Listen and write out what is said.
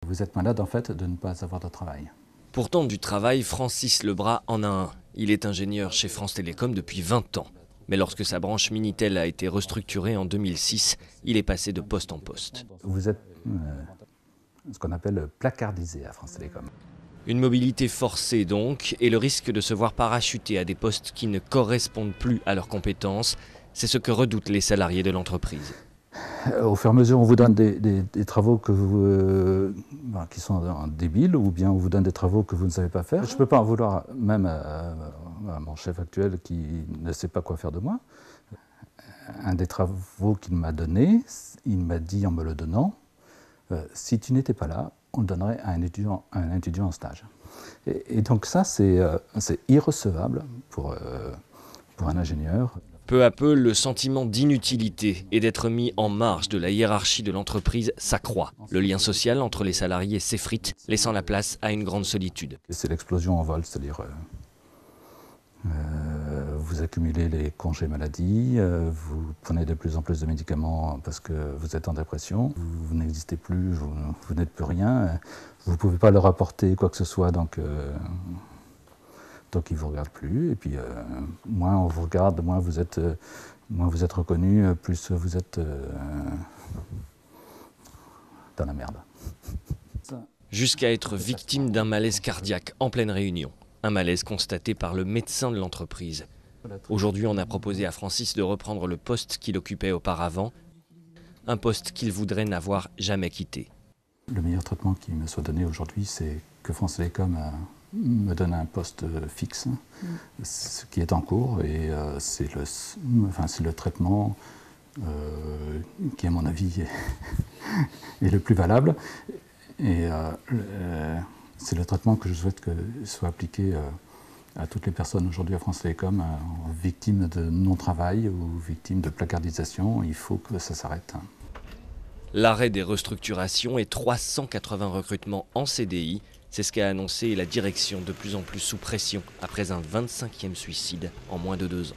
Vous êtes malade en fait de ne pas avoir de travail. Pourtant, du travail, Francis Lebras en a un. Il est ingénieur chez France Télécom depuis 20 ans. Mais lorsque sa branche Minitel a été restructurée en 2006, il est passé de poste en poste. Vous êtes ce qu'on appelle placardisé à France Télécom. Une mobilité forcée donc, et le risque de se voir parachuter à des postes qui ne correspondent plus à leurs compétences, c'est ce que redoutent les salariés de l'entreprise. Au fur et à mesure, on vous donne des travaux qui sont débiles, ou bien on vous donne des travaux que vous ne savez pas faire. Je ne peux pas en vouloir même à mon chef actuel qui ne sait pas quoi faire de moi. Un des travaux qu'il m'a donné, il m'a dit en me le donnant, si tu n'étais pas là, on le donnerait à un étudiant en stage. Et donc ça, c'est irrecevable pour un ingénieur. Peu à peu, le sentiment d'inutilité et d'être mis en marge de la hiérarchie de l'entreprise s'accroît. Le lien social entre les salariés s'effrite, laissant la place à une grande solitude. C'est l'explosion en vol, c'est-à-dire vous accumulez les congés maladie, vous prenez de plus en plus de médicaments parce que vous êtes en dépression, vous n'existez plus, vous n'êtes plus rien, vous ne pouvez pas leur apporter quoi que ce soit, donc ils ne vous regardent plus, et puis moins on vous regarde, moins vous êtes reconnu, plus vous êtes dans la merde. Jusqu'à être victime d'un malaise cardiaque en pleine réunion. Un malaise constaté par le médecin de l'entreprise. Aujourd'hui, on a proposé à Francis de reprendre le poste qu'il occupait auparavant, un poste qu'il voudrait n'avoir jamais quitté. Le meilleur traitement qui me soit donné aujourd'hui, c'est que France Télécom me donne un poste fixe, ce qui est en cours, et c'est le traitement qui, à mon avis, est le plus valable. Et c'est le traitement que je souhaite que soit appliqué à toutes les personnes aujourd'hui à France Télécom, victimes de non-travail ou victimes de placardisation. Il faut que ça s'arrête. L'arrêt des restructurations et 380 recrutements en CDI, c'est ce qu'a annoncé la direction, de plus en plus sous pression après un 25e suicide en moins de 2 ans.